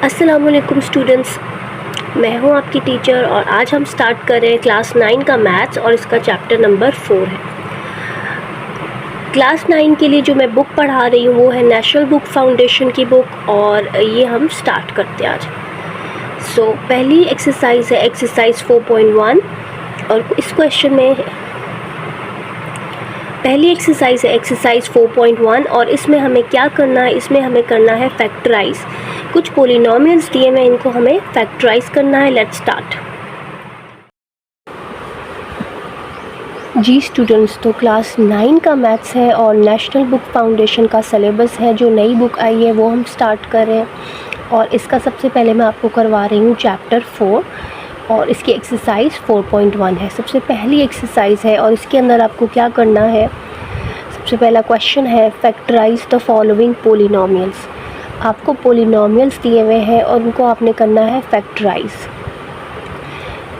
अस्सलामुअलैकुम स्टूडेंट्स, मैं हूं आपकी टीचर और आज हम स्टार्ट कर रहे हैं क्लास 9 का मैथ्स और इसका चैप्टर नंबर 4 है। क्लास 9 के लिए जो मैं बुक पढ़ा रही हूं वो है नेशनल बुक फाउंडेशन की बुक और ये हम स्टार्ट करते हैं आज। पहली एक्सरसाइज है एक्सरसाइज 4.1 और इस क्वेश्चन में पहली एक्सरसाइज है एक्सरसाइज 4.1 और इसमें हमें क्या करना है, इसमें हमें करना है फैक्टराइज। कुछ पोलिनोमियल्स दिए हैं, इनको हमें फैक्टराइज करना है। Let's start. जी स्टूडेंट्स, तो क्लास 9 का मैथ्स है और नेशनल बुक फाउंडेशन का सिलेबस है। जो नई बुक आई है वो हम स्टार्ट कर रहे हैं और इसका सबसे पहले मैं आपको करवा रही हूँ चैप्टर 4 और इसकी एक्सरसाइज 4.1 है। सबसे पहली एक्सरसाइज है और इसके अंदर आपको क्या करना है, सबसे पहला क्वेश्चन है फैक्टराइज द फॉलोइंग पोलिनोमियल्स। आपको पोलिनोमियल्स दिए हुए हैं और उनको आपने करना है फैक्टराइज।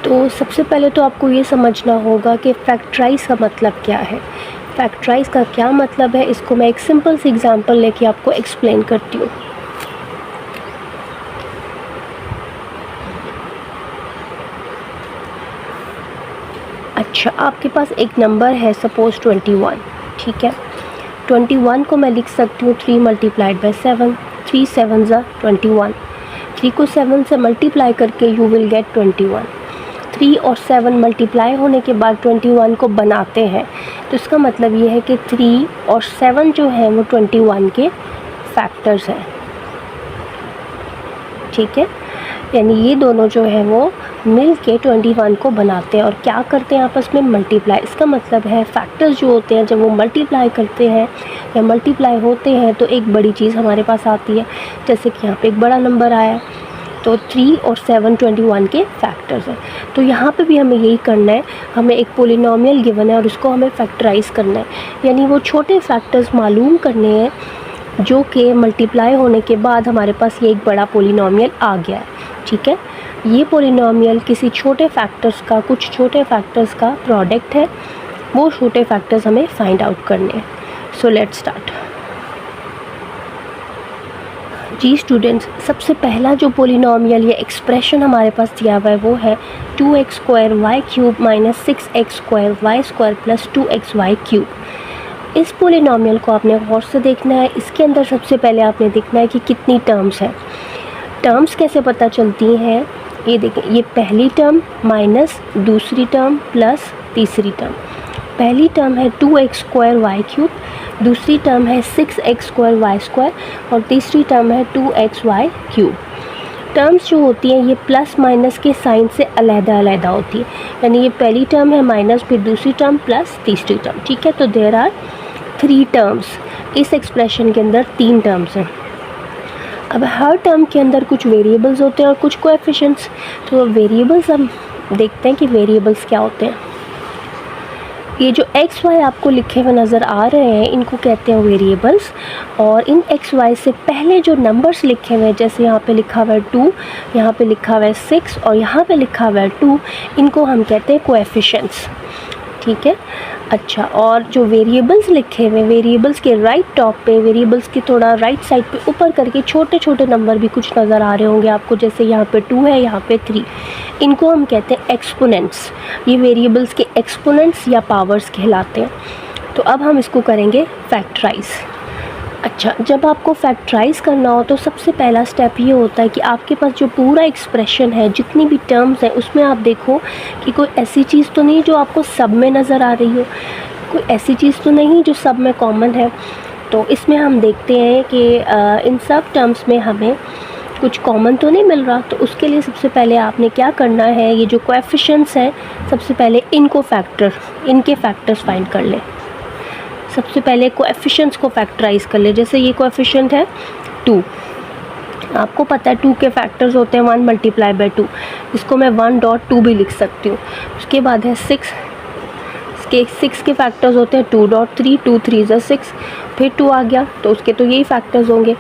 तो सबसे पहले तो आपको ये समझना होगा कि फैक्टराइज का मतलब क्या है। फैक्टराइज का क्या मतलब है, इसको मैं एक सिंपल सी एग्जांपल लेके आपको एक्सप्लेन करती हूँ। अच्छा, आपके पास एक नंबर है सपोज़ 21, ठीक है। 21 को मैं लिख सकती हूँ 3 मल्टीप्लाइड बाई 7, 3 7 ज़ा 21। 3 को 7 से मल्टीप्लाई करके यू विल गेट 21। 3 और 7 मल्टीप्लाई होने के बाद 21 को बनाते हैं, तो इसका मतलब ये है कि 3 और 7 जो है वो 21 के फैक्टर्स हैं, ठीक है। यानी ये दोनों जो है वो मिल के 21 को बनाते हैं और क्या करते हैं आपस में, मल्टीप्लाई। इसका मतलब है फैक्टर्स जो होते हैं जब वो मल्टीप्लाई करते हैं या मल्टीप्लाई होते हैं तो एक बड़ी चीज़ हमारे पास आती है। जैसे कि यहाँ पे एक बड़ा नंबर आया, तो 3 और 7 21 के फैक्टर्स हैं। तो यहाँ पे भी हमें यही करना है, हमें एक पोलिनोमियल गिवन है और उसको हमें फैक्टराइज करना है। यानी वो छोटे फैक्टर्स मालूम करने हैं जो कि मल्टीप्लाई होने के बाद हमारे पास ये एक बड़ा पोलिनोमियल आ गया है, ठीक है। ये पोलिनोमियल किसी छोटे फैक्टर्स का, कुछ छोटे फैक्टर्स का प्रोडक्ट है। वो छोटे फैक्टर्स हमें फाइंड आउट करने हैं। So let's start. जी स्टूडेंट्स, सबसे पहला जो पोलिनोमियल या एक्सप्रेशन हमारे पास दिया हुआ है वो है 2x square y cube minus 6x square y square plus 2xy cube. इस पोलिनोमियल को आपने गौर से देखना है। इसके अंदर सबसे पहले आपने देखना है कि कितनी टर्म्स हैं। टर्म्स कैसे पता चलती हैं, ये देखें, ये पहली टर्म माइनस दूसरी टर्म प्लस तीसरी टर्म। पहली टर्म है 2x स्क्वायर वाई क्यूब, दूसरी टर्म है 6x स्क्वायर वाई स्क्वायर और तीसरी टर्म है 2xy क्यूब। टर्म्स जो होती हैं ये प्लस माइनस के साइन से अलग-अलग होती है। यानी ये पहली टर्म है माइनस, फिर दूसरी टर्म प्लस तीसरी टर्म, ठीक है। तो देयर आर 3 टर्म्स। इस एक्सप्रेशन के अंदर 3 टर्म्स हैं। अब हर टर्म के अंदर कुछ वेरिएबल्स होते हैं और कुछ कोएफिशिएंट्स। तो वेरिएबल्स हम देखते हैं कि वेरिएबल्स क्या होते हैं। ये जो एक्स वाई आपको लिखे हुए नज़र आ रहे हैं इनको कहते हैं वेरिएबल्स। और इन एक्स वाई से पहले जो नंबर्स लिखे हुए हैं, जैसे यहाँ पे लिखा हुआ है 2, यहाँ पे लिखा हुआ है 6 और यहाँ पे लिखा हुआ है 2, इनको हम कहते हैं कोएफिशिएंट्स, ठीक है। अच्छा, और जो वेरिएबल्स लिखे हुए, वेरिएबल्स के राइट टॉप पे, वेरिएबल्स के थोड़ा राइट साइड पे ऊपर करके छोटे छोटे नंबर भी कुछ नज़र आ रहे होंगे आपको, जैसे यहाँ पे 2 है, यहाँ पे 3। इनको हम कहते हैं एक्सपोनेंट्स। ये वेरिएबल्स के एक्सपोनेंट्स या पावर्स कहलाते हैं। तो अब हम इसको करेंगे फैक्टराइज। अच्छा, जब आपको फैक्टराइज करना हो तो सबसे पहला स्टेप ये होता है कि आपके पास जो पूरा एक्सप्रेशन है, जितनी भी टर्म्स हैं, उसमें आप देखो कि कोई ऐसी चीज़ तो नहीं जो आपको सब में नज़र आ रही हो, कोई ऐसी चीज़ तो नहीं जो सब में कॉमन है। तो इसमें हम देखते हैं कि इन सब टर्म्स में हमें कुछ कॉमन तो नहीं मिल रहा। तो उसके लिए सबसे पहले आपने क्या करना है, ये जो कोएफिशिएंट्स हैं सबसे पहले इनके फैक्टर्स फाइंड कर लें। सबसे पहले कोएफिशिएंट्स को फैक्टराइज कर ले। जैसे ये कोएफिशिएंट है 2, आपको पता है 2 के फैक्टर्स होते हैं 1 मल्टीप्लाई बाई 2। इसको मैं 1.2 भी लिख सकती हूँ। उसके बाद है 6, इसके 6 के फैक्टर्स होते हैं 2.3, 2 3 ज़ा 6, फिर 2 आ गया तो उसके तो यही फैक्टर्स होंगे।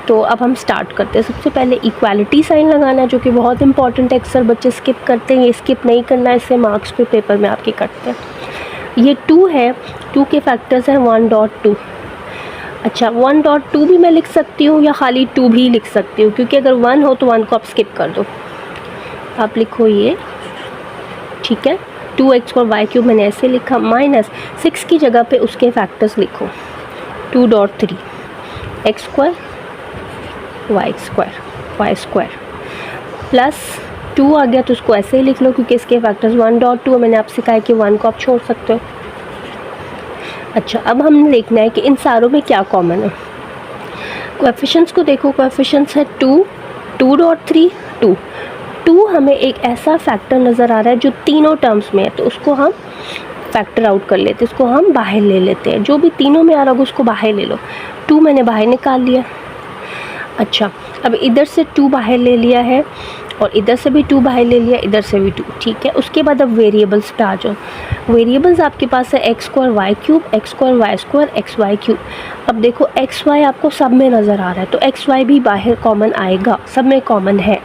तो अब हम स्टार्ट करते हैं। सबसे पहले इक्वालिटी साइन लगाना है, जो कि बहुत इंपॉर्टेंट है, अक्सर बच्चे स्किप करते हैं। ये स्किप नहीं करना है, इससे मार्क्स पे पेपर में आपके कटते हैं। ये 2 है, 2 के फैक्टर्स हैं 1.2। अच्छा 1.2 भी मैं लिख सकती हूँ या खाली 2 भी लिख सकती हूँ, क्योंकि अगर 1 हो तो 1 को आप स्किप कर दो। आप लिखो ये, ठीक है। 2x और वाई क्यूब मैंने ऐसे लिखा, माइनस 6 की जगह पे उसके फैक्टर्स लिखो 2.3 x square y square plus 2 आ गया तो उसको ऐसे ही लिख लो, क्योंकि इसके फैक्टर्स 1.2 मैंने आपसे कहा है कि 1 को आप छोड़ सकते हो। अच्छा, अब हमने देखना है कि इन सारों में क्या कॉमन है। कोएफिशिएंट्स को देखो, कोएफिशिएंट्स है 2, 2.3, 2 हमें एक ऐसा फैक्टर नज़र आ रहा है जो तीनों टर्म्स में है, तो उसको हम फैक्टर आउट कर लेते हैं, इसको हम बाहर ले लेते हैं। जो भी तीनों में आ रहा होगा उसको बाहर ले लो। 2 मैंने बाहर निकाल लिया। अच्छा, अब इधर से 2 बाहर ले लिया है और इधर से भी 2 बाहर ले लिया, इधर से भी 2, ठीक है। उसके बाद अब वेरिएबल्स पे आ जाओ। वेरिएबल्स आपके पास है x square y cube, x square y square, x y cube. अब देखो एक्स वाई आपको सब में नज़र आ रहा है, तो एक्स वाई भी बाहर कॉमन आएगा, सब में कॉमन है।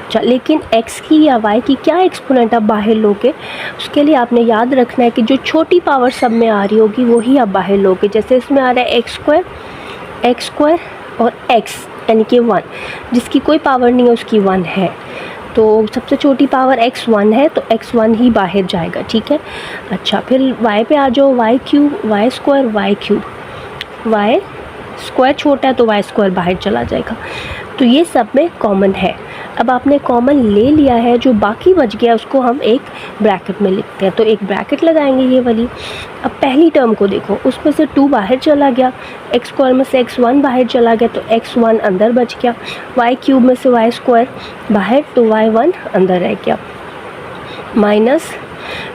अच्छा, लेकिन x की या y की क्या एक्सपोनेंट आप बाहर लोगे, उसके लिए आपने याद रखना है कि जो छोटी पावर सब में आ रही होगी वही आप बाहर लोगे। जैसे इसमें आ रहा है एक्स स्क्वायर और x यानी कि 1, जिसकी कोई पावर नहीं है उसकी 1 है, तो सबसे छोटी पावर x1 है, तो x1 ही बाहर जाएगा, ठीक है। अच्छा, फिर y पे आ जाओ, y cube y square y cube, y square छोटा है तो वाई स्क्वायर बाहर चला जाएगा, तो ये सब में कॉमन है। अब आपने कॉमन ले लिया है, जो बाकी बच गया उसको हम एक ब्रैकेट में लिखते हैं, तो एक ब्रैकेट लगाएंगे ये वाली। अब पहली टर्म को देखो, उसमें से 2 बाहर चला गया, एक्स स्क्वायर में से x1 बाहर चला गया तो x1 अंदर बच गया, वाई क्यूब में से वाई स्क्वायर बाहर तो y1 अंदर रह गया, माइनस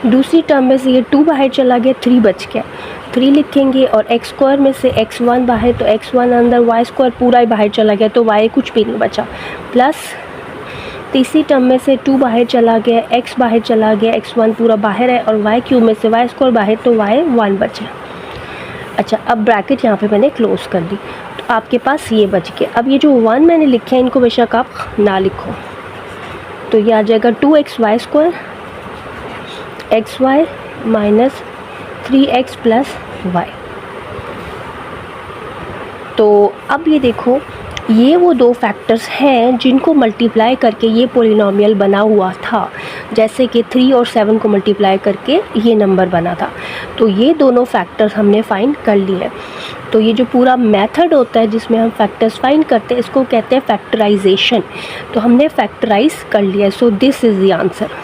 दूसरी टर्म में से ये 2 बाहर चला गया, 3 बच गया, 3 लिखेंगे, और एक्स स्क्वायर में से x1 बाहर तो x1 अंदर, वाई स्क्वायर पूरा ही बाहर चला गया तो y कुछ भी नहीं बचा, प्लस तीसरी टर्म में से 2 बाहर चला गया, x बाहर चला गया, x1 पूरा बाहर है, और y क्यूब में से वाई स्क्वायर बाहर तो y1 बचा। अच्छा, अब ब्रैकेट यहाँ पे मैंने क्लोज कर दी, तो आपके पास ये बच गया। अब ये जो 1 मैंने लिखे हैं इनको बेशक आप ना लिखो, तो ये आ जाएगा 2x y square x y minus 3x plus y. तो अब ये देखो, ये वो 2 फैक्टर्स हैं जिनको मल्टीप्लाई करके ये पॉलिनॉमियल बना हुआ था, जैसे कि 3 और 7 को मल्टीप्लाई करके ये नंबर बना था। तो ये दोनों फैक्टर्स हमने फाइंड कर लिए। तो ये जो पूरा मेथड होता है जिसमें हम फैक्टर्स फाइंड करते हैं, इसको कहते हैं फैक्टराइजेशन। तो हमने फैक्टराइज कर लिया, so this is the answer.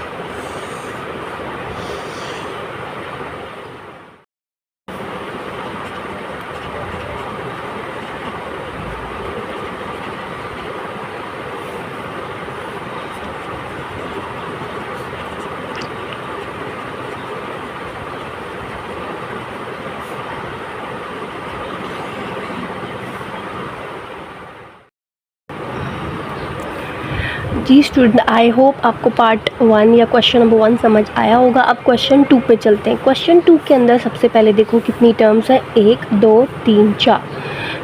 जी स्टूडेंट, आई होप आपको पार्ट 1 या क्वेश्चन नंबर 1 समझ आया होगा। अब क्वेश्चन 2 पे चलते हैं। क्वेश्चन 2 के अंदर सबसे पहले देखो कितनी टर्म्स हैं, 1 2 3 4।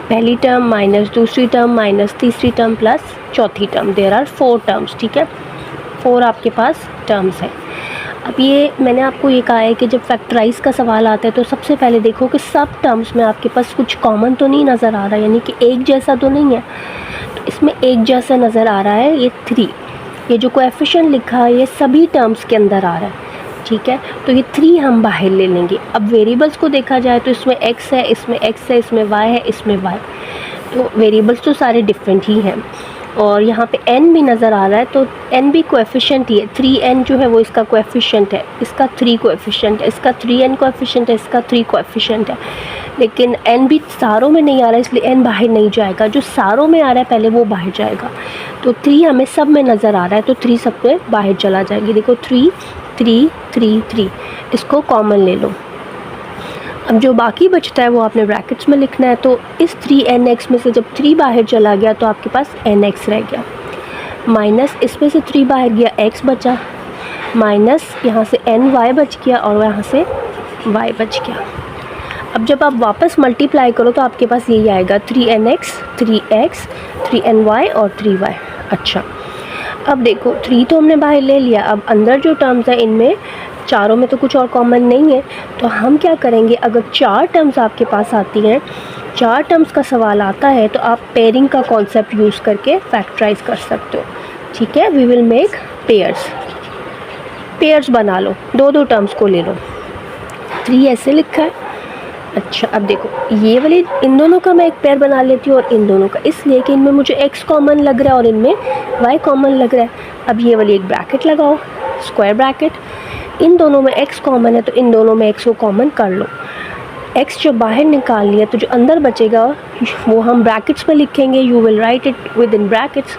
पहली टर्म माइनस दूसरी टर्म माइनस तीसरी टर्म प्लस चौथी टर्म, देयर आर 4 टर्म्स, ठीक है। 4 आपके पास टर्म्स हैं। अब ये मैंने आपको ये कहा है कि जब फैक्टराइज का सवाल आता है तो सबसे पहले देखो कि सब टर्म्स में आपके पास कुछ कॉमन तो नहीं नज़र आ रहा, यानी कि एक जैसा तो नहीं है। तो इसमें एक जैसा नज़र आ रहा है ये 3, ये जो कोएफिशिएंट लिखा है ये सभी टर्म्स के अंदर आ रहा है, ठीक है। तो ये 3 हम बाहर ले लेंगे। अब वेरिएबल्स को देखा जाए तो इसमें x है, इसमें x है, इसमें y है, इसमें y, तो वेरिएबल्स तो सारे डिफरेंट ही हैं। और यहाँ पे n भी नज़र आ रहा है, तो n भी कोएफिशिएंट ही है। 3n जो है वो इसका कोएफिशिएंट है, इसका 3 कोएफिशिएंट है, इसका 3n कोएफिशिएंट है, इसका 3 कोएफिशिएंट है। लेकिन n भी सारों में नहीं आ रहा है, इसलिए n बाहर नहीं जाएगा। जो सारों में आ रहा है पहले वो बाहर जाएगा। तो 3 हमें सब में नज़र आ रहा है, तो 3 सब में बाहर चला जाएगी। देखो 3 3 3 3, इसको कॉमन ले लो। अब जो बाकी बचता है वो आपने ब्रैकेट्स में लिखना है। तो इस 3nx में से जब 3 बाहर चला गया तो आपके पास nx रह गया, माइनस इसमें से 3 बाहर गया x बचा, माइनस यहाँ से ny बच गया और यहाँ से y बच गया। अब जब आप वापस मल्टीप्लाई करो तो आपके पास यही आएगा 3nx 3x 3ny और 3y। अच्छा, अब देखो 3 तो हमने बाहर ले लिया, अब अंदर जो टर्म्स है इनमें चारों में तो कुछ और कॉमन नहीं है, तो हम क्या करेंगे, अगर 4 टर्म्स आपके पास आती हैं, 4 टर्म्स का सवाल आता है, तो आप पेयरिंग का कॉन्सेप्ट यूज़ करके फैक्टराइज कर सकते हो। ठीक है, वी विल मेक पेयर्स बना लो, 2 टर्म्स को ले लो। 3 ऐसे लिखा है। अच्छा, अब देखो ये वाली, इन दोनों का मैं एक पेयर बना लेती हूँ और इन दोनों का, इसलिए कि इनमें मुझे x कॉमन लग रहा है और इनमें y कॉमन लग रहा है। अब ये वाली एक ब्रैकेट लगाओ, स्क्वायर ब्रैकेट, इन दोनों में x कॉमन है तो इन दोनों में x को कॉमन कर लो। x जो बाहर निकाल लिया तो जो अंदर बचेगा वो हम ब्रैकेट्स में लिखेंगे, you will write it with in brackets.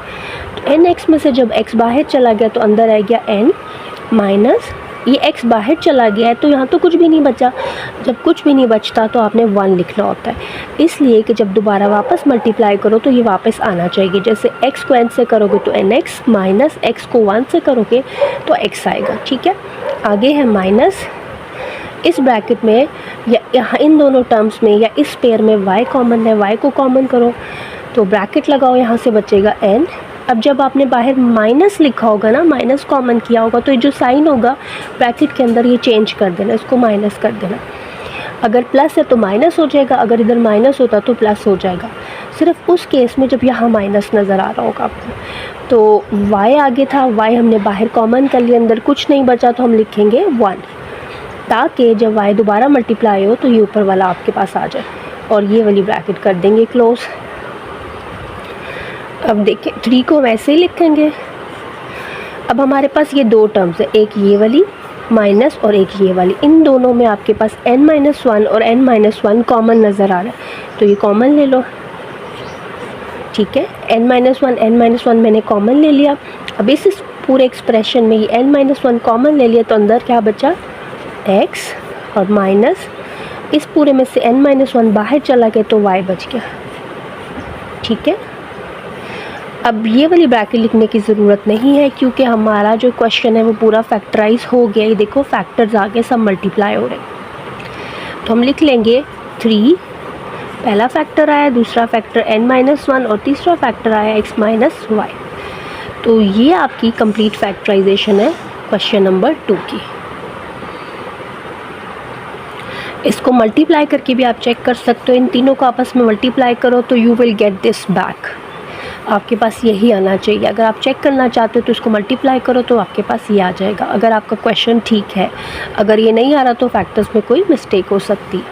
तो nx में से जब x बाहर चला गया तो अंदर आ गया n माइनस, ये x बाहर चला गया है तो यहाँ तो कुछ भी नहीं बचा। जब कुछ भी नहीं बचता तो आपने 1 लिखना होता है, इसलिए कि जब दोबारा वापस मल्टीप्लाई करो तो ये वापस आना चाहिए। जैसे x को n से करोगे तो nx, माइनस x को 1 से करोगे तो x आएगा। ठीक है, आगे है माइनस, इस ब्रैकेट में या यहाँ इन दोनों टर्म्स में या इस पेयर में y कॉमन है, y को कॉमन करो तो ब्रैकेट लगाओ, यहाँ से बचेगा n। अब जब आपने बाहर माइनस लिखा होगा ना, माइनस कॉमन किया होगा, तो ये जो साइन होगा ब्रैकेट के अंदर ये चेंज कर देना, इसको माइनस कर देना। अगर प्लस है तो माइनस हो जाएगा, अगर इधर माइनस होता तो प्लस हो जाएगा, सिर्फ उस केस में जब यहाँ माइनस नज़र आ रहा होगा आपको। तो y आगे था, y हमने बाहर कॉमन कर लिया, अंदर कुछ नहीं बचा तो हम लिखेंगे 1, ताकि जब y दोबारा मल्टीप्लाई हो तो ये ऊपर वाला आपके पास आ जाए, और ये वाली ब्रैकेट कर देंगे क्लोज। अब देखें 3 को वैसे ही लिखेंगे। अब हमारे पास ये 2 टर्म्स है, एक ये वाली माइनस और एक ये वाली, इन दोनों में आपके पास n-1 और n-1 कॉमन नज़र आ रहा है, तो ये कॉमन ले लो। ठीक है, n-1 मैंने कॉमन ले लिया। अब इस पूरे एक्सप्रेशन में ये n-1 कॉमन ले लिया तो अंदर क्या बचा, x, और माइनस इस पूरे में से n-1 बाहर चला गया तो y बच गया। ठीक है, अब ये वाली ब्रैकेट लिखने की ज़रूरत नहीं है क्योंकि हमारा जो क्वेश्चन है वो पूरा फैक्टराइज हो गया। ये देखो फैक्टर्स आगे सब मल्टीप्लाई हो रहे हैं, तो हम लिख लेंगे 3, पहला फैक्टर आया, दूसरा फैक्टर n-1 और तीसरा फैक्टर आया x माइनस y। तो ये आपकी कंप्लीट फैक्टराइजेशन है क्वेश्चन नंबर 2 की। इसको मल्टीप्लाई करके भी आप चेक कर सकते हो, इन तीनों को आपस में मल्टीप्लाई करो तो you will get this back, आपके पास यही आना चाहिए। अगर आप चेक करना चाहते हो तो इसको मल्टीप्लाई करो तो आपके पास ये आ जाएगा, अगर आपका क्वेश्चन ठीक है। अगर ये नहीं आ रहा तो फैक्टर्स में कोई मिस्टेक हो सकती है।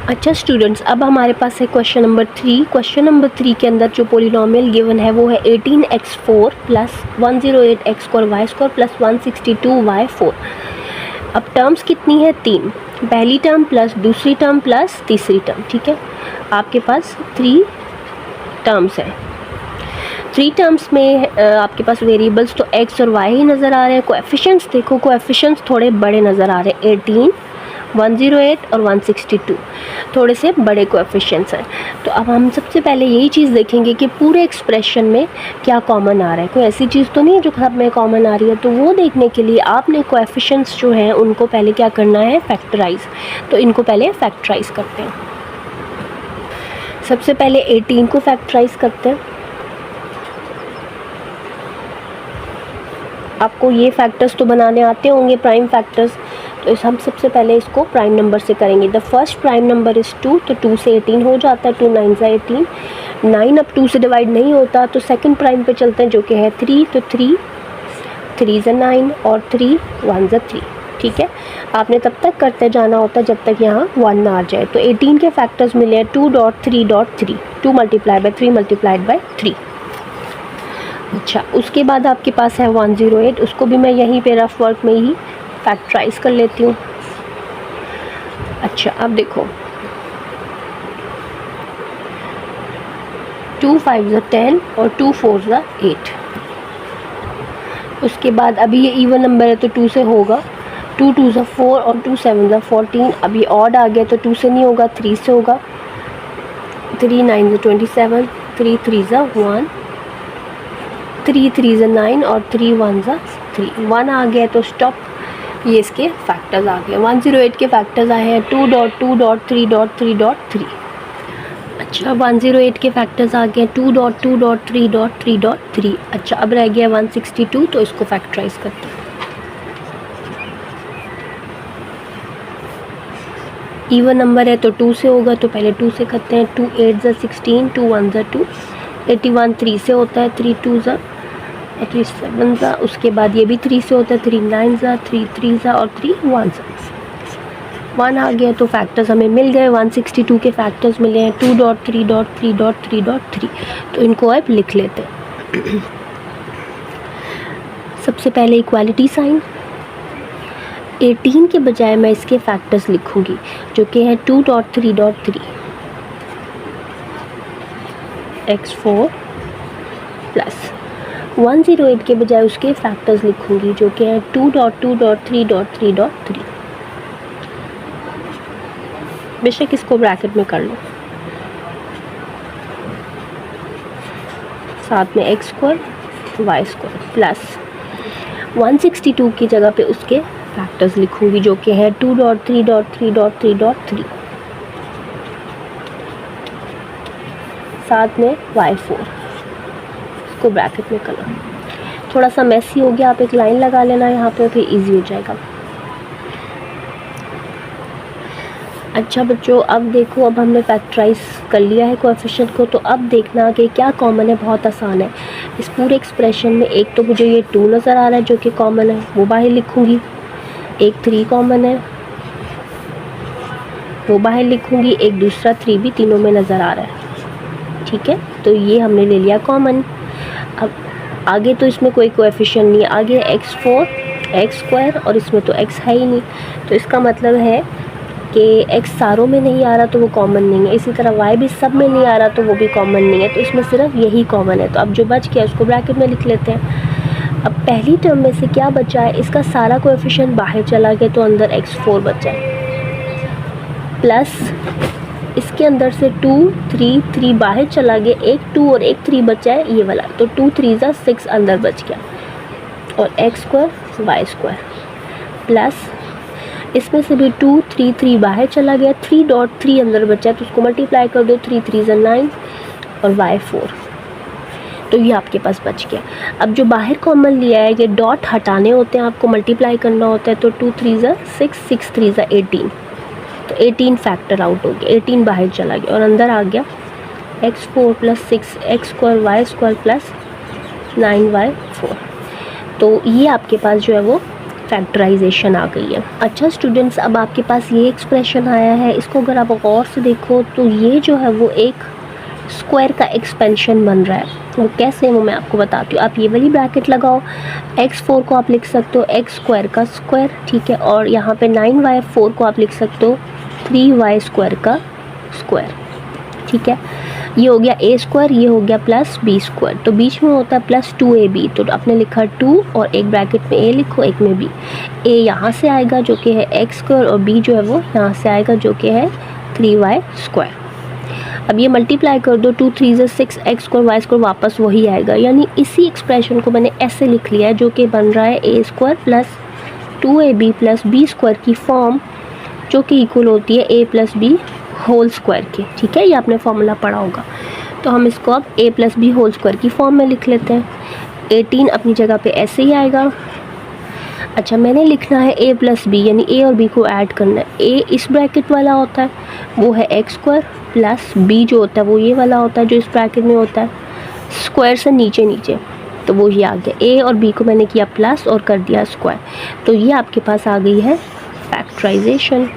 अच्छा स्टूडेंट्स, अब हमारे पास है क्वेश्चन नंबर 3। क्वेश्चन नंबर 3 के अंदर जो पोलिनोमियल गिवन है वो है 18x4 plus 108x² y² plus 162y4। अब टर्म्स कितनी है, 3, पहली टर्म प्लस दूसरी टर्म प्लस तीसरी टर्म। ठीक है, आपके पास 3 टर्म्स हैं। 3 टर्म्स में आपके पास वेरिएबल्स तो x और y ही नज़र आ रहे हैं। कोएफिशिएंट्स देखो, कोएफिशिएंट्स थोड़े बड़े नज़र आ रहे हैं, 18, 108 और 162 थोड़े से बड़े कोएफिशिएंट्स हैं। तो अब हम सबसे पहले यही चीज़ देखेंगे कि पूरे एक्सप्रेशन में क्या कॉमन आ रहा है, कोई ऐसी चीज़ तो नहीं है जो सब में कॉमन आ रही है। तो वो देखने के लिए आपने कोएफिशिएंट्स जो हैं उनको पहले क्या करना है, फैक्टराइज। तो इनको पहले फैक्टराइज करते हैं। सबसे पहले 18 को फैक्टराइज करते हैं। आपको ये फैक्टर्स तो बनाने आते होंगे, प्राइम फैक्टर्स, तो हम सबसे पहले इसको प्राइम नंबर से करेंगे। The first prime number is 2, तो 2 से 18 हो जाता है, 2 9 ज़ा 18। 9 अब 2 से डिवाइड नहीं होता, तो सेकंड प्राइम पे चलते हैं जो कि है 3, तो 3 3 ज़ा 9 और 3 1 ज़ा 3। ठीक है, आपने तब तक करते जाना होता है जब तक यहाँ 1 ना आ जाए। तो 18 के फैक्टर्स मिले हैं 2.3.3, 2 मल्टीप्लाइड बाई 3 मल्टीप्लाइड बाई 3। अच्छा, उसके बाद आपके पास है 108, उसको भी मैं यहीं पे रफ वर्क में ही फैक्टराइज कर लेती हूँ। अच्छा, अब देखो 2 5 ज़ा 10 और 2 4 ज़ा 8। उसके बाद अभी ये इवन नंबर है तो 2 से होगा, 2 2 ज़ा 4 और 2 7 ज़ा 14। अब ये ऑड आ गया तो 2 से नहीं होगा, 3 से होगा। 3 9 ज़ा 27, 3 3 ज़ा 1, 3 3 ज़ा 9 और 3 1 ज़ा 3। 1 आ गया तो स्टॉप, ये इसके फैक्टर्स आ गए। 108 के फैक्टर्स आए हैं 2.2.3.3.3। अच्छा 108 के फैक्टर्स आ गए 2.2.3.3.3। अच्छा अब रह गया 162, तो इसको फैक्टराइज करते हैं। इवन नंबर है तो 2 से होगा, तो पहले 2 से करते हैं। 2 8 ज़ा 16, 2 1 ज़ा 2, 81 3 से होता है, 3 2 ज़ा और 3 7 ज़ा। उसके बाद ये भी 3 से होता है, 3 9 ज़ा, 3 3 ज़ा और 3 1 ज़ा। 1 आ गया, तो फैक्टर्स हमें मिल गए। 162 के फैक्टर्स मिले हैं 2.3.3.3.3। तो इनको अब लिख लेते हैं। सबसे पहले इक्वालिटी साइन। 18 के बजाय मैं इसके फैक्टर्स लिखूंगी जो कि है 2.3.3 x4 प्लस 108 के बजाय उसके फैक्टर्स लिखूंगी जो कि है 2.2.3.3.3। बेशक इसको ब्रैकेट में कर लो, साथ में x square y square plus 162 की जगह पे उसके फैक्टर्स लिखूंगी जो कि है 2.3.3.3.3, साथ में y4। इसको ब्रैकेट में करना थोड़ा सा मैसी हो गया, आप एक लाइन लगा लेना यहाँ पे, फिर इजी हो जाएगा। अच्छा बच्चों, अब देखो, अब हमने फैक्टराइज कर लिया है कोएफिशिएंट को, तो अब देखना कि क्या कॉमन है। बहुत आसान है। इस पूरे एक्सप्रेशन में एक तो मुझे ये 2 नज़र आ रहा है जो कि कॉमन है, वो बाहर लिखूंगी। एक 3 कॉमन है, वो बाहर लिखूंगी। एक दूसरा 3 भी तीनों में नज़र आ रहा है। ठीक है, तो ये हमने ले लिया कॉमन। अब आगे तो इसमें कोई कोएफिशिएंट नहीं है, आगे x4 x स्क्वायर और इसमें तो x है ही नहीं, तो इसका मतलब है कि x सारों में नहीं आ रहा तो वो कॉमन नहीं है। इसी तरह y भी सब में नहीं आ रहा तो वो भी कॉमन नहीं है, तो इसमें सिर्फ यही कॉमन है। तो अब जो बच गया उसको ब्रैकेट में लिख लेते हैं। अब पहली टर्म में से क्या बचा है, इसका सारा कोएफिशिएंट बाहर चला गया तो अंदर x4 बचा है, प्लस इसके अंदर से 2 3 3 बाहर चला गया, एक 2 और एक 3 बचा है ये वाला, तो 2 3 ज़ा 6 अंदर बच गया, और x square y square plus इसमें से भी 2 3 3 बाहर चला गया, 3.3 अंदर बचा है, तो उसको मल्टीप्लाई कर दो, 3 3 ज़ा 9 और y4, तो ये आपके पास बच गया। अब जो बाहर कॉमन लिया है, ये डॉट हटाने होते हैं, आपको मल्टीप्लाई करना होता है, तो 2 3 ज़ा 6 6 3 ज़ा 18, तो 18 फैक्टर आउट हो गया, 18 बाहर चला गया और अंदर आ गया x4 plus 6 x square y square plus 9y4। तो ये आपके पास जो है वो फैक्टराइजेशन आ गई है। अच्छा स्टूडेंट्स, अब आपके पास ये एक्सप्रेशन आया है, इसको अगर आप गौर से देखो तो ये जो है वो एक स्क्वायर का एक्सपेंशन बन रहा है। वो कैसे, वो मैं आपको बताती हूँ। आप ये वाली ब्रैकेट लगाओ, x4 को आप लिख सकते हो x स्क्वायर का स्क्वायर, ठीक है, और यहाँ पे 9y4 को आप लिख सकते हो 3y स्क्वायर का स्क्वायर, ठीक है। ये हो गया a स्क्वायर, ये हो गया प्लस b स्क्वायर, तो बीच में होता है प्लस 2ab, तो आपने लिखा 2 और एक ब्रैकेट में a लिखो, एक में b। a यहाँ से आएगा जो कि है x स्क्वायर और b जो है वो यहाँ से आएगा जो कि है 3y स्क्वायर। अब ये मल्टीप्लाई कर दो, 2 3 ज़ा 6 x स्क्वायर y स्क्वायर वापस वही आएगा, यानी इसी एक्सप्रेशन को मैंने ऐसे लिख लिया है जो कि बन रहा है a square plus 2ab plus b square की फॉर्म, जो कि इक्वल होती है a plus b whole square की, ठीक है। ये आपने फॉर्मूला पढ़ा होगा, तो हम इसको अब a plus b whole square की फॉर्म में लिख लेते हैं। 18 अपनी जगह पे ऐसे ही आएगा। अच्छा, मैंने लिखना है a प्लस बी, यानी a और b को ऐड करना है। a इस ब्रैकेट वाला होता है, वो है x स्क्वायर, प्लस b जो होता है वो ये वाला होता है जो इस ब्रैकेट में होता है, स्क्वायर से नीचे नीचे, तो वो ये आ गया। a और b को मैंने किया प्लस और कर दिया स्क्वायर, तो ये आपके पास आ गई है फैक्टराइजेशन।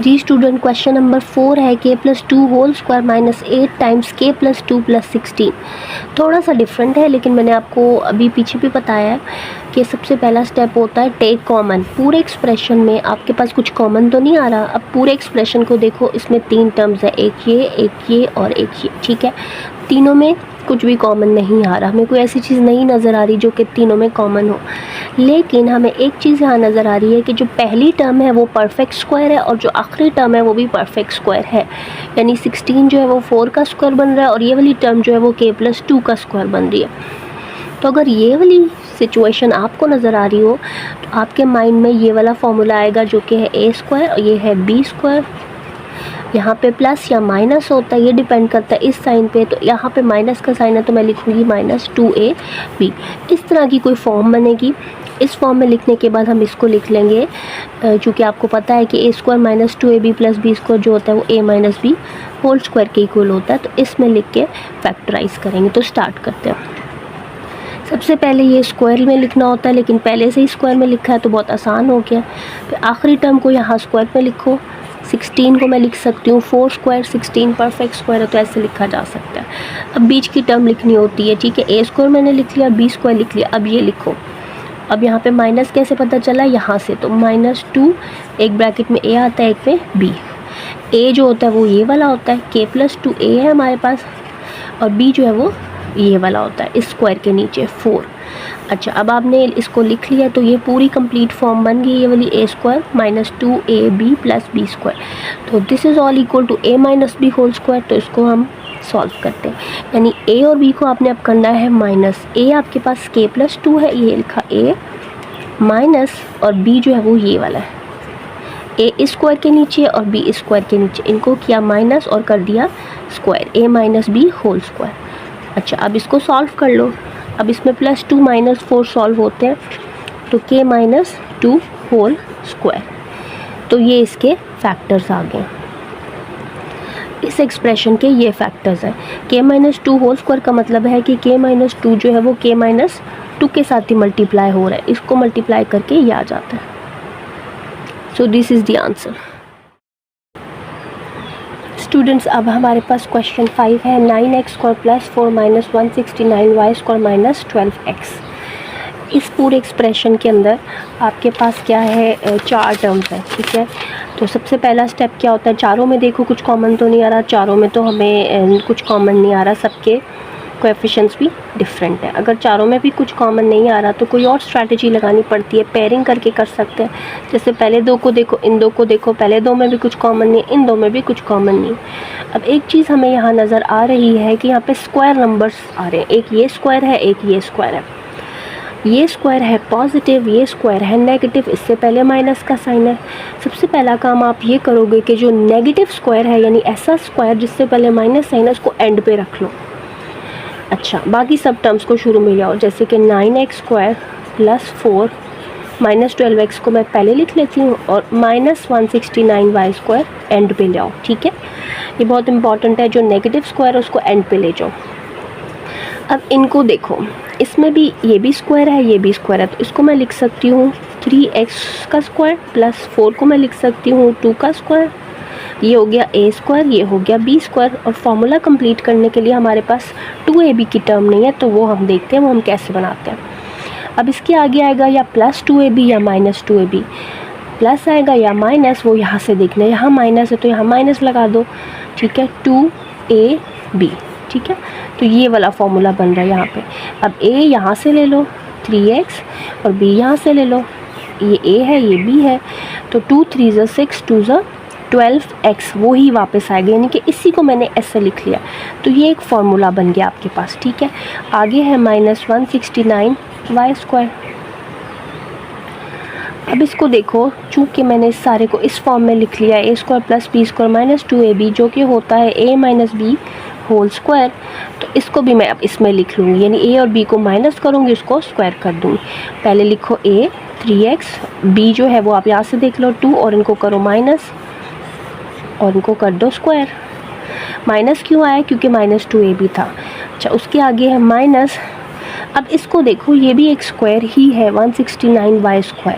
जी स्टूडेंट, क्वेश्चन नंबर 4 है k plus 2 whole square minus 8 times k plus 2 plus 16। थोड़ा सा डिफरेंट है, लेकिन मैंने आपको अभी पीछे भी बताया है कि सबसे पहला स्टेप होता है टेक कॉमन। पूरे एक्सप्रेशन में आपके पास कुछ कॉमन तो नहीं आ रहा। अब पूरे एक्सप्रेशन को देखो, इसमें 3 टर्म्स है, एक ये और एक ये, ठीक है। तीनों में कुछ भी कॉमन नहीं आ रहा, हमें कोई ऐसी चीज़ नहीं नज़र आ रही जो कि तीनों में कॉमन हो। लेकिन हमें एक चीज़ यहाँ नज़र आ रही है कि जो पहली टर्म है वो परफेक्ट स्क्वायर है और जो आखिरी टर्म है वो भी परफेक्ट स्क्वायर है, यानी 16 जो है वो 4 का स्क्वायर बन रहा है और ये वाली टर्म जो है वो k प्लस 2 का स्क्वायर बन रही है। तो अगर ये वाली सिचुएशन आपको नज़र आ रही हो तो आपके माइंड में ये वाला फॉर्मूला आएगा जो कि है a स्क्वायर और ये है b स्क्वायर। यहाँ पे प्लस या माइनस होता है, ये डिपेंड करता है इस साइन पे। तो यहाँ पे माइनस का साइन है तो मैं लिखूँगी -2ab। इस तरह की कोई फॉर्म बनेगी। इस फॉर्म में लिखने के बाद हम इसको लिख लेंगे, चूँकि आपको पता है कि a² - 2ab + b² जो होता है वो a - b होल स्क्वायर के इक्वल होता है। तो इसमें लिख के फैक्टराइज करेंगे। तो स्टार्ट करते हैं। सबसे पहले ये स्क्वायर में लिखना होता है, लेकिन पहले से ही स्क्वायर में लिखा है तो बहुत आसान हो गया। फिर आखिरी टर्म को यहाँ स्क्वायर में लिखो। 16 को मैं लिख सकती हूँ 4² 16 परफेक्ट स्क्वायर है तो ऐसे लिखा जा सकता है। अब बीच की टर्म लिखनी होती है, ठीक है। a² मैंने लिख लिया, b² लिख लिया। अब ये लिखो। अब यहाँ पे माइनस कैसे पता चला, यहाँ से। तो -2, एक ब्रैकेट में a आता है, एक में b। a जो होता है वो ये वाला होता है, k + 2a है हमारे पास, और b जो है वो ये वाला होता है, इस स्क्वायर के नीचे 4। अच्छा, अब आपने इसको लिख लिया तो ये पूरी कंप्लीट फॉर्म बन गई, ये वाली a² - 2ab + b²। तो this is all equal to a - b whole square. तो इसको हम सॉल्व करते हैं, यानी a और b को आपने अब करना है माइनस। a आपके पास k + 2 है, ये लिखा a माइनस, और b जो है वो ये वाला है, a इस स्क्वायर के नीचे और b इस स्क्वायर के नीचे, इनको किया माइनस और कर दिया square, a - b whole square. अच्छा, अब इसको सॉल्व कर लो। अब इसमें +2 - 4 सॉल्व होते हैं, तो k - 2 होल स्क्वायर। तो ये इसके फैक्टर्स आ गए। इस एक्सप्रेशन के ये फैक्टर्स हैं। k - 2 होल स्क्वायर का मतलब है कि k - 2 जो है वो k - 2 के साथ ही मल्टीप्लाई हो रहा है, इसको मल्टीप्लाई करके ये आ जाता है। सो this is the answer. Students, अब हमारे पास क्वेश्चन 5 है। 9x² + 4 - 169y² - 12x। इस पूरे एक्सप्रेशन के अंदर आपके पास क्या है, 4 टर्म्स हैं, ठीक है। तो सबसे पहला स्टेप क्या होता है, चारों में देखो कुछ कॉमन तो नहीं आ रहा। चारों में तो हमें कुछ कॉमन नहीं आ रहा, सबके कोएफिशिएंट्स भी डिफरेंट है। अगर चारों में भी कुछ कॉमन नहीं आ रहा तो कोई और स्ट्रैटेजी लगानी पड़ती है, पेयरिंग करके कर सकते हैं। जैसे पहले दो को देखो, इन दो को देखो, पहले दो में भी कुछ कॉमन नहीं, इन दो में भी कुछ कॉमन नहीं। अब एक चीज़ हमें यहाँ नज़र आ रही है कि यहाँ पे स्क्वायर नंबर्स आ रहे हैं, एक ये स्क्वायर है, एक ये स्क्वायर है। ये स्क्वायर है पॉजिटिव, ये स्क्वायर है नेगेटिव, इससे पहले माइनस का साइन है। सबसे पहला काम आप ये करोगे कि जो नेगेटिव स्क्वायर है, यानी ऐसा स्क्वायर जिससे पहले माइनस साइन है, उसको एंड पे रख लो। अच्छा, बाकी सब टर्म्स को शुरू में ले आओ, जैसे कि 9x² + 4 - 12x को मैं पहले लिख लेती हूँ, और -169y² एंड पे ले आओ, ठीक है। ये बहुत इंपॉर्टेंट है, जो नेगेटिव स्क्वायर है उसको एंड पे ले जाओ। अब इनको देखो, इसमें भी ये भी स्क्वायर है, ये भी स्क्वायर है, तो इसको मैं लिख सकती हूँ 3x² + 4 को मैं लिख सकती हूँ 2 का स्क्वायर। ये हो गया a², ये हो गया b²। और फार्मूला कंप्लीट करने के लिए हमारे पास 2ab की टर्म नहीं है, तो वो हम देखते हैं वो हम कैसे बनाते हैं। अब इसके आगे आएगा या +2ab या -2ab, प्लस आएगा या माइनस, वो यहाँ से देखना है। यहाँ माइनस है तो यहाँ माइनस लगा दो, ठीक है। 2ab, ठीक है। तो ये वाला फार्मूला बन रहा है यहाँ पे। अब a यहाँ से ले लो 3x, और b यहाँ से ले लो, ये a है ये b है, तो 2 3 = 6, 2 = 12x, वो ही वापस आएगा, यानी कि इसी को मैंने ऐसे लिख लिया। तो ये एक फार्मूला बन गया आपके पास, ठीक है। आगे है -169y²। अब इसको देखो, चूँकि मैंने इस सारे को इस फॉर्म में लिख लिया, a² + b² - 2ab, जो कि होता है a - b होल स्क्वायर, तो इसको भी मैं अब इसमें लिख लूँगी, यानी a और b को माइनस करूँगी, उसको स्क्वायर कर दूँगी। पहले लिखो a 3x, b जो है वो आप यहाँ से देख लो 2, और इनको करो माइनस, और इनको कर दो स्क्वायर। माइनस क्यों आया, क्योंकि -2ab था। अच्छा, उसके आगे है माइनस। अब इसको देखो, ये भी एक स्क्वायर ही है, 169y²।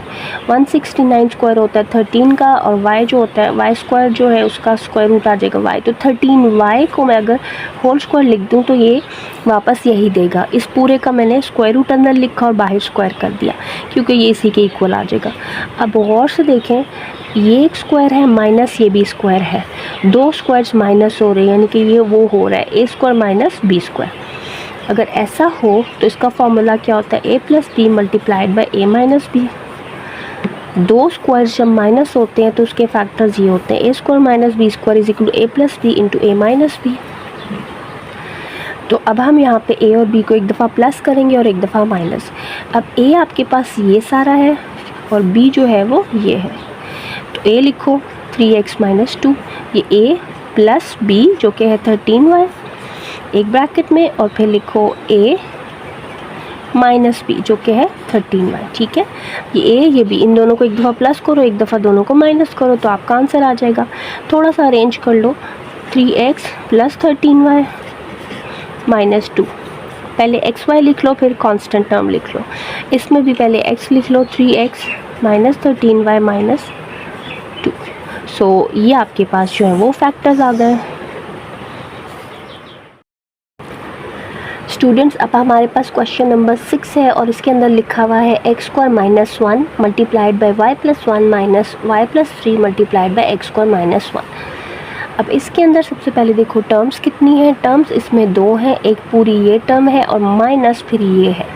169 स्क्वायर होता है 13 का, और y जो होता है y² जो है उसका स्क्वायर रूट आ जाएगा y। तो 13y को मैं अगर होल स्क्वायर लिख दूँ तो ये वापस यही देगा। इस पूरे का मैंने स्क्वायर रूट अंदर लिखा और बाहर स्क्वायर कर दिया, क्योंकि ये इसी के इक्वल आ जाएगा। अब गौर से देखें, ये एक स्क्वायर है माइनस ये भी स्क्वायर है, दो स्क्वायर्स माइनस हो रहे हैं, यानी कि ये वो हो रहा है a² - b²। अगर ऐसा हो तो इसका फॉर्मूला क्या होता है, a + b × a - b। दो स्क्वायर्स जब माइनस होते हैं तो उसके फैक्टर्स ये होते हैं, a² - b² = a + b × a - b। तो अब हम यहाँ पे a और b को एक दफ़ा प्लस करेंगे और एक दफ़ा माइनस। अब a आपके पास ये सारा है, और b जो है वो ये है। तो a लिखो 3x - 2, ये a प्लस b जो कि है 13y एक ब्रैकेट में, और फिर लिखो a माइनस b जो कि है 13y। ठीक है, ये a ये b इन दोनों को एक दफ़ा प्लस करो, एक दफ़ा दोनों को माइनस करो, तो आपका आंसर आ जाएगा। थोड़ा सा अरेंज कर लो, 3x प्लस 13y माइनस 2। पहले xy लिख लो, फिर कांस्टेंट टर्म लिख लो। इसमें भी पहले x लिख लो, 3x माइनस 13y माइनस 2। सो ये आपके पास जो है वो फैक्टर्स आ गए। स्टूडेंट्स, अब हमारे पास क्वेश्चन नंबर 6 है और इसके अंदर लिखा हुआ है x square minus 1 multiplied by y plus 1 minus y plus 3 multiplied by x square minus 1। अब इसके अंदर सबसे पहले देखो टर्म्स कितनी हैं। टर्म्स इसमें दो हैं, एक पूरी ये टर्म है और माइनस फिर ये है।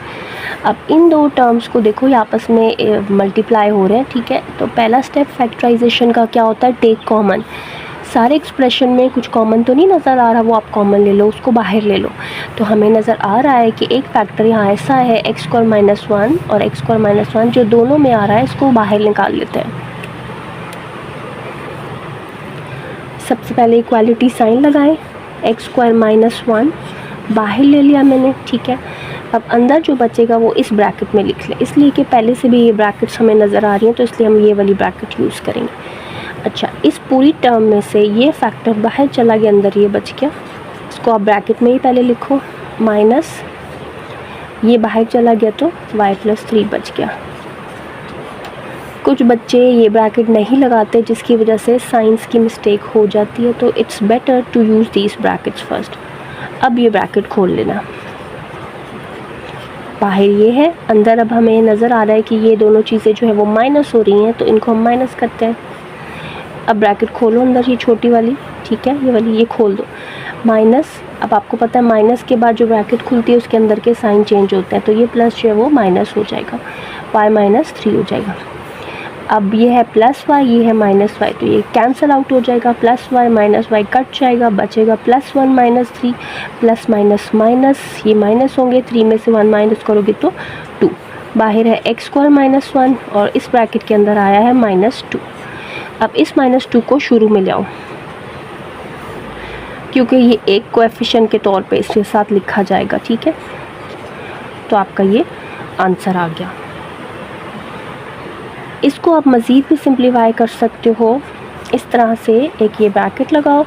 अब इन दो टर्म्स को देखो ये आपस में मल्टीप्लाई हो रहे हैं। ठीक है, तो पहला स्टेप फैक्टराइजेशन का क्या होता है, टेक कॉमन। सारे एक्सप्रेशन में कुछ कॉमन तो नहीं नज़र आ रहा, वो आप कॉमन ले लो, उसको बाहर ले लो। तो हमें नज़र आ रहा है कि एक फैक्टर यहाँ ऐसा है एक्स स्क्वायर माइनस 1 और एक्स स्क्वायर माइनस 1 जो दोनों में आ रहा है, इसको बाहर निकाल लेते हैं। सबसे पहले इक्वालिटी साइन लगाएं, एक्स स्क्वायर माइनस 1 बाहर ले लिया मैंने। ठीक है, अब अंदर जो बचेगा वो इस ब्रैकेट में लिख लें, इसलिए कि पहले से भी ये ब्रैकेट्स हमें नज़र आ रही हैं, तो इसलिए हम ये वाली ब्रैकेट यूज़ करेंगे। अच्छा, इस पूरी टर्म में से ये फैक्टर बाहर चला गया, अंदर ये बच गया, इसको आप ब्रैकेट में ही पहले लिखो, माइनस ये बाहर चला गया तो y प्लस 3 बच गया। कुछ बच्चे ये ब्रैकेट नहीं लगाते जिसकी वजह से साइंस की मिस्टेक हो जाती है, तो it's better to use these brackets first. अब ये ब्रैकेट खोल लेना, बाहर ये है, अंदर अब हमें नज़र आ रहा है कि ये दोनों चीज़ें जो है वो माइनस हो रही हैं, तो इनको हम माइनस करते हैं। अब ब्रैकेट खोलो अंदर ये छोटी वाली, ठीक है, ये वाली ये खोल दो, माइनस। अब आपको पता है माइनस के बाद जो ब्रैकेट खुलती है उसके अंदर के साइन चेंज होते हैं, तो ये प्लस जो है वो माइनस हो जाएगा, y माइनस 3 हो जाएगा। अब ये है प्लस y, ये है माइनस y, तो ये कैंसिल आउट हो जाएगा, plus y minus y cut जाएगा, बचेगा plus 1 minus 3, plus minus minus, ये माइनस होंगे, 3 में से 1 माइनस करोगे तो 2। बाहर है एक्स स्क्वायर माइनस 1 और इस ब्रैकेट के अंदर आया है माइनस 2। अब इस माइनस 2 को शुरू में ले आओ, क्योंकि ये एक कोएफिशिएंट के तौर पे इसके साथ लिखा जाएगा। ठीक है, तो आपका ये आंसर आ गया। इसको आप मज़ीद भी सिंप्लीफाई कर सकते हो इस तरह से, एक ये ब्रैकेट लगाओ,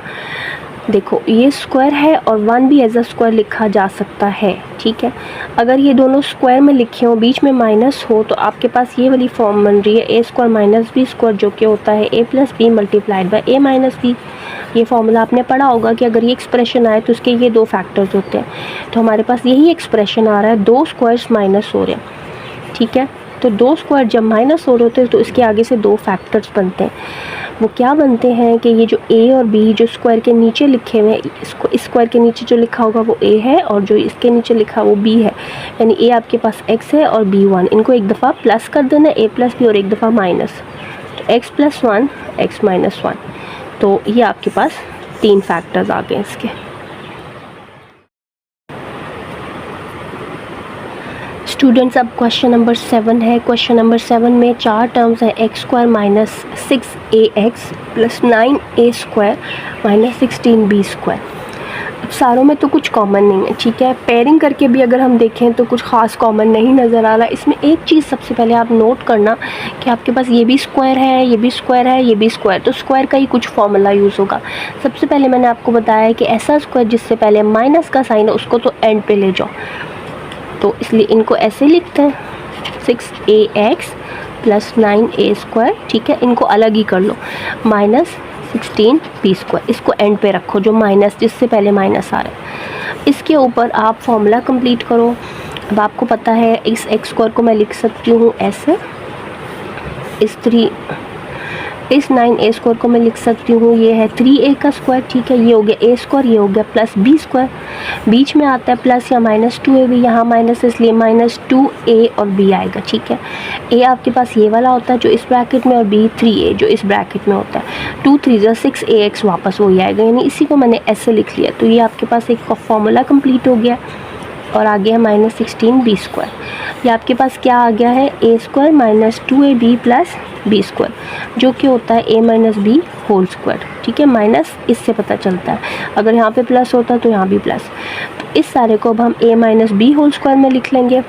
देखो ये स्क्वायर है और 1 भी एज अ स्क्वायर लिखा जा सकता है। ठीक है, अगर ये दोनों स्क्वायर में लिखे हो, बीच में माइनस हो, तो आपके पास ये वाली फॉर्म बन रही है A square minus B square, जो कि होता है A plus B multiplied by A minus B. ये फॉर्मूला आपने पढ़ा होगा कि अगर ये एक्सप्रेशन आए तो उसके ये दो फैक्टर्स होते हैं, तो हमारे पास यही एक्सप्रेशन आ रहा है, दो स्क्वायर्स माइनस हो रहे हैं। ठीक है, तो दो स्क्वायर जब माइनस हो रहे होते हैं तो इसके आगे से दो फैक्टर्स बनते हैं। वो क्या बनते हैं कि ये जो a और b जो स्क्वायर के नीचे लिखे हुए हैं, इसको इस स्क्वायर के नीचे जो लिखा होगा वो a है और जो इसके नीचे लिखा वो b है, यानी a आपके पास x है और b 1। इनको एक दफ़ा प्लस कर देना, a प्लस b, और एक दफ़ा माइनस, तो x प्लस 1 x माइनस 1। तो ये आपके पास 3 फैक्टर्स आ गए इसके। स्टूडेंट्स, अब क्वेश्चन नंबर 7 है। क्वेश्चन नंबर 7 में 4 टर्म्स हैं, x square minus 6ax plus 9a square minus 16b square. अब सारों में तो कुछ कॉमन नहीं है। ठीक है, पेयरिंग करके भी अगर हम देखें तो कुछ ख़ास कॉमन नहीं नज़र आ रहा। इसमें एक चीज़ सबसे पहले आप नोट करना कि आपके पास ये भी स्क्वायर है, ये भी स्क्वायर है, ये भी स्क्वायर, तो स्क्वायर का ही कुछ फॉर्मूला यूज़ होगा। सबसे पहले मैंने आपको बताया है कि ऐसा स्क्वायर जिससे पहले माइनस का साइन है उसको तो एंड पे ले जाओ, तो इसलिए इनको ऐसे लिखते हैं, 6ax प्लस 9a स्क्वायर। ठीक है, इनको अलग ही कर लो, माइनस 16b स्क्वायर, इसको एंड पे रखो, जो माइनस जिससे पहले माइनस आ रहा है। इसके ऊपर आप फॉर्मूला कंप्लीट करो। अब आपको पता है इस एक्स स्क्वायर को मैं लिख सकती हूँ ऐसे, इस 9a स्क्वायर को मैं लिख सकती हूँ, ये है 3a का स्क्वायर। ठीक है, ये हो गया a स्क्वायर, ये हो गया प्लस b स्क्वायर, बीच में आता है प्लस या माइनस 2a भी, यहाँ माइनस इसलिए माइनस 2a और b आएगा। ठीक है, a आपके पास ये वाला होता है जो इस ब्रैकेट में, और b 3a जो इस ब्रैकेट में होता है। 2 3 6ax वापस वही आएगा, यानी इसी को मैंने ऐसे लिख लिया। तो ये आपके पास एक फॉर्मूला कंप्लीट हो गया। और आगे है -16b²। ये आपके पास क्या आ गया है, a² minus 2ab plus b², जो कि होता है a minus b whole square. ठीक है, माइनस इससे पता चलता है, अगर यहाँ पे प्लस होता तो यहाँ भी प्लस। तो इस सारे को अब हम a minus b whole square में लिख लेंगे।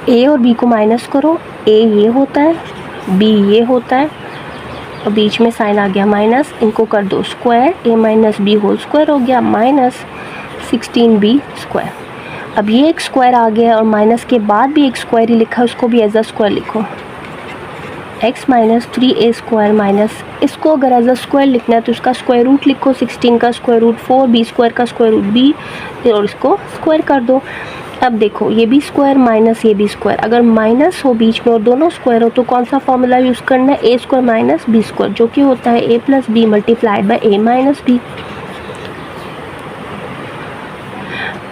a और b को माइनस करो, a ये होता है, b ये होता है, और बीच में साइन आ गया माइनस, इनको कर दो square, a minus b whole square हो गया माइनस 16b²। अब ये एक स्क्वायर आ गया और माइनस के बाद भी एक स्क्वायर ही लिखा है, उसको भी एज अ स्क्वायर लिखो, x माइनस 3a² माइनस, इसको अगर एज अ स्क्वायर लिखना है तो उसका स्क्वायर रूट लिखो, 16 का स्क्वायर रूट 4, b² का स्क्वायर रूट b, और इसको स्क्वायर कर दो। अब देखो ये बी स्क्वायर माइनस ये बी स्क्वायर, अगर माइनस हो बीच में और दोनों स्क्वायर हो तो कौन सा फॉर्मूला यूज़ करना है, a² माइनस b², जो कि होता है a plus B multiplied by a minus b.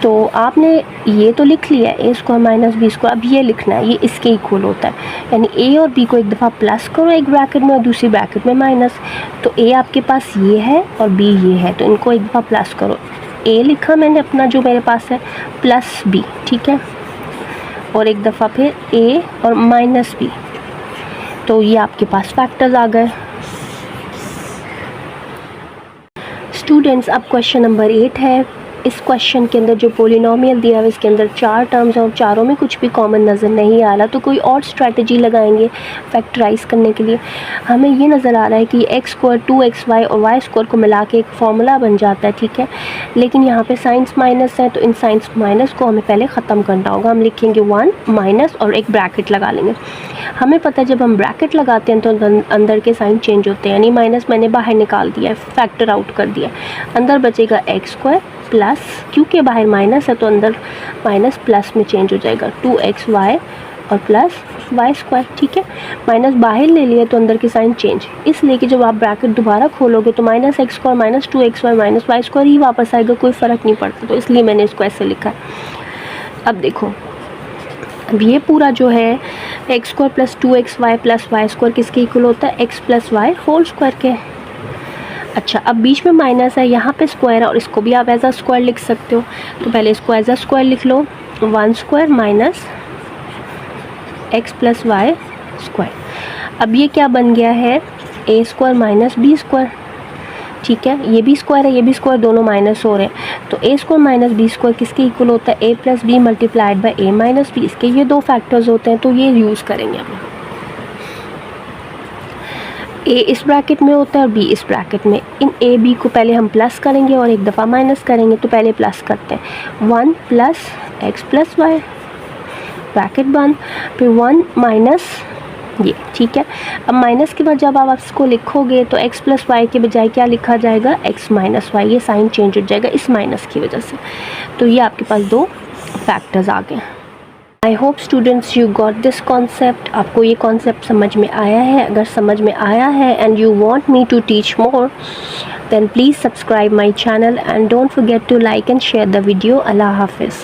तो आपने ये तो लिख लिया a² माइनस b², अब ये लिखना है, ये इसके इक्वल होता है, यानी a और b को एक दफ़ा प्लस करो एक ब्रैकेट में और दूसरी ब्रैकेट में माइनस। तो a आपके पास ये है और b ये है, तो इनको एक दफ़ा प्लस करो, a लिखा मैंने अपना जो मेरे पास है प्लस b, ठीक है, और एक दफ़ा फिर a और माइनस b। तो ये आपके पास फैक्टर्स आ गए। स्टूडेंट्स, अब क्वेश्चन नंबर 8 है। इस क्वेश्चन के अंदर जो पोलिनोमियल दिया है इसके अंदर 4 टर्म्स हैं और चारों में कुछ भी कॉमन नज़र नहीं आ रहा, तो कोई और स्ट्रैटेजी लगाएंगे फैक्टराइज करने के लिए। हमें ये नज़र आ रहा है कि x² 2xy और y² को मिला के एक फार्मूला बन जाता है, ठीक है, लेकिन यहाँ पे साइंस माइनस है, तो इन साइंस माइनस को हमें पहले ख़त्म करना होगा। हम लिखेंगे 1 माइनस और एक ब्रैकेट लगा लेंगे। हमें पता है जब हम ब्रैकेट लगाते हैं तो अंदर के साइन चेंज होते हैं, यानी माइनस मैंने बाहर निकाल दिया है, फैक्टर आउट कर दिया, अंदर बचेगा x² प्लस, क्योंकि बाहर माइनस है तो अंदर माइनस प्लस में चेंज हो जाएगा 2xy और प्लस y²। ठीक है, माइनस बाहर ले लिया तो अंदर की साइन चेंज, इसलिए कि जब आप ब्रैकेट दोबारा खोलोगे तो -x² minus 2xy minus y² ही वापस आएगा, कोई फ़र्क नहीं पड़ता, तो इसलिए मैंने इसको ऐसे लिखा है। अब देखो, अब ये पूरा जो है x² plus 2xy plus y² किसके इक्वल होता है, x plus y whole square के। अच्छा, अब बीच में माइनस है, यहाँ पे स्क्वायर है और इसको भी आप एज अ स्क्वायर लिख सकते हो, तो पहले इसको एज अ स्क्वायर लिख लो, 1² माइनस x प्लस y²। अब ये क्या बन गया है, a² माइनस b²। ठीक है, ये भी स्क्वायर है, ये भी स्क्वायर, दोनों माइनस हो रहे हैं, तो a² माइनस b² किसके इक्वल होता है, a plus B multiplied by a minus b. इसके ये दो फैक्टर्स होते हैं, तो ये यूज़ करेंगे हम। a इस ब्रैकेट में होता है और b इस ब्रैकेट में, इन a b को पहले हम प्लस करेंगे और एक दफ़ा माइनस करेंगे, तो पहले प्लस करते हैं, 1 plus x plus y bracket बंद, फिर 1 माइनस ये। ठीक है, अब माइनस के बाद जब आप इसको लिखोगे तो x प्लस वाई के बजाय क्या लिखा जाएगा, x माइनस वाई, ये साइन चेंज हो जाएगा इस माइनस की वजह से। तो ये आपके पास दो फैक्टर्स आ गए। I hope students you got this concept. आपको ये कॉन्सेप्ट समझ में आया है? अगर समझ में आया है and you want me to teach more, then please subscribe my channel and don't forget to like and share the video. Allah Hafiz.